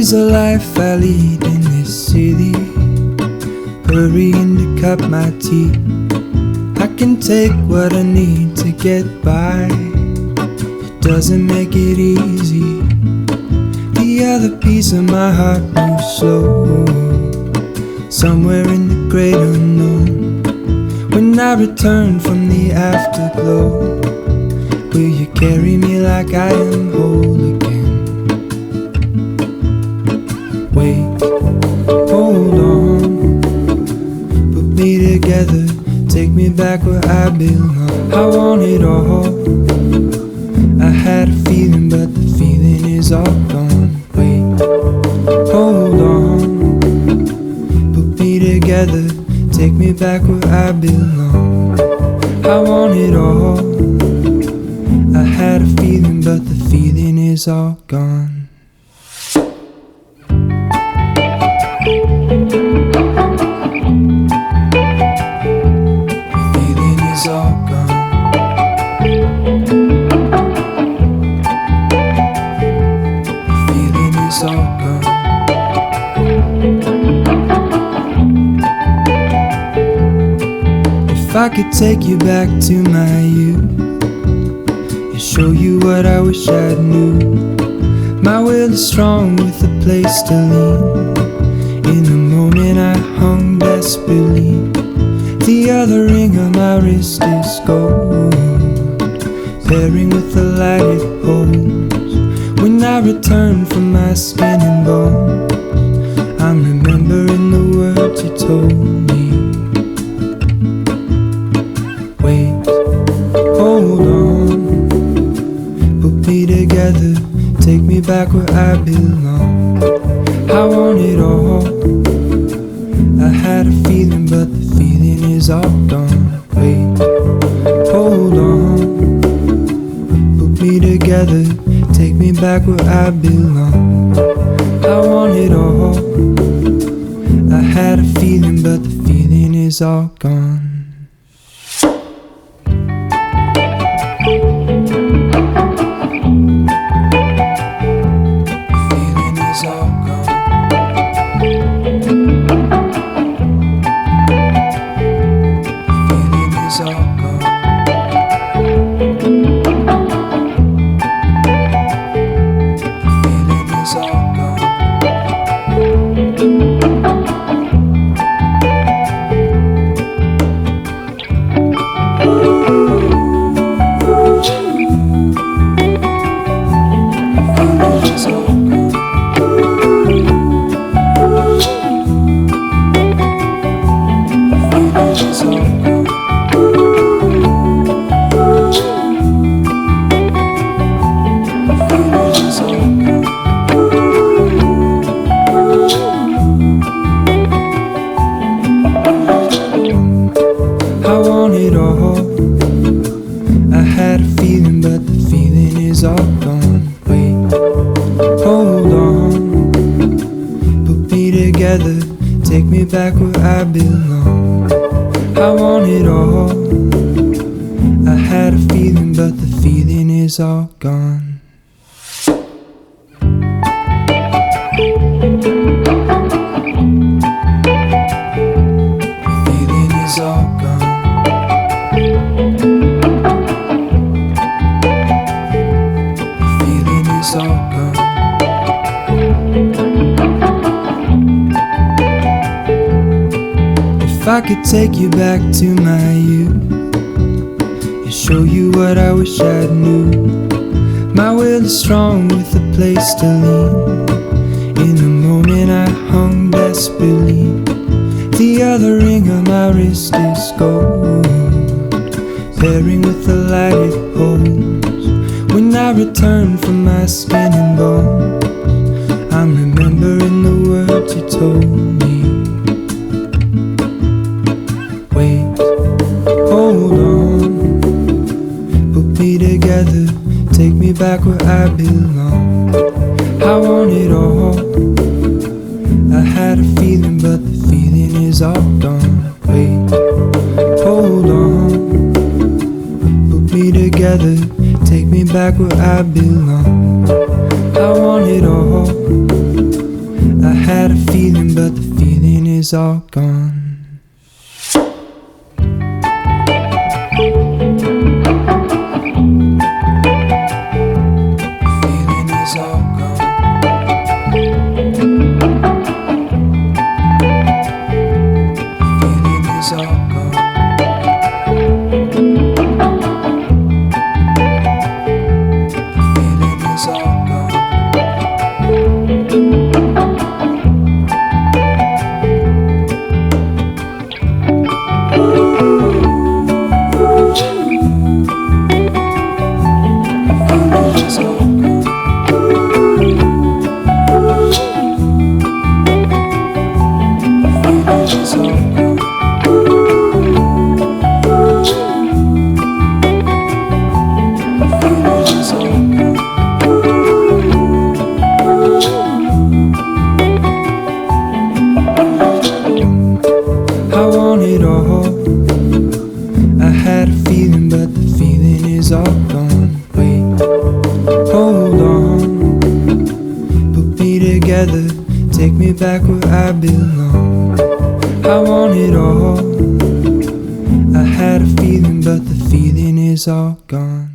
is the life I lead in this city, hurrying to cut my teeth. I can take what I need to get by, it doesn't make it easy. The other piece of my heart moves slow, somewhere in the great unknown. When I return from the afterglow, will you carry me like I am whole again? Wait, hold on, put me together, take me back where I belong. I want it all, I had a feeling but the feeling is all gone. Wait, hold on, put me together, take me back where I belong. I want it all, I had a feeling but the feeling is all gone. If I could take you back to my youth and show you what I wish I knew, my will is strong with a place to lean. In the moment I hung desperately, the other ring on my wrist is gold, pairing with the light it holds. When I return from my skin and bones, I'm remembering the words you told me. Wait, hold on, put me together, take me back where I belong. I want it all, I had a feeling but the feeling is all gone. Wait, hold on, put me together, take me back where I belong. I want it all, I had a feeling but the feeling is all gone. Take me back where I belong. I want it all, I had a feeling but the feeling is all gone. The feeling is all gone. The feeling is all gone. If I could take you back to my youth and show you what I wish I knew, my will is strong with a place to lean. In the moment I hung desperately, the other ring on my wrist is gold, pairing with the light it holds. When I return from my skin and bones, I'm remembering the words you told me. Wait, hold on, put me together, take me back where I belong. I want it all, I had a feeling but the feeling is all gone. Wait, hold on, put me together, take me back where I belong. I want it all, feeling, but the feeling is all gone. Feeling is all gone. Feeling is all gone. Feeling is all gone. I want it all. I had a feeling, but the feeling is all gone. Wait, hold on. Put me together, take me back where I belong. I want it all. I had a feeling, but the feeling is all gone.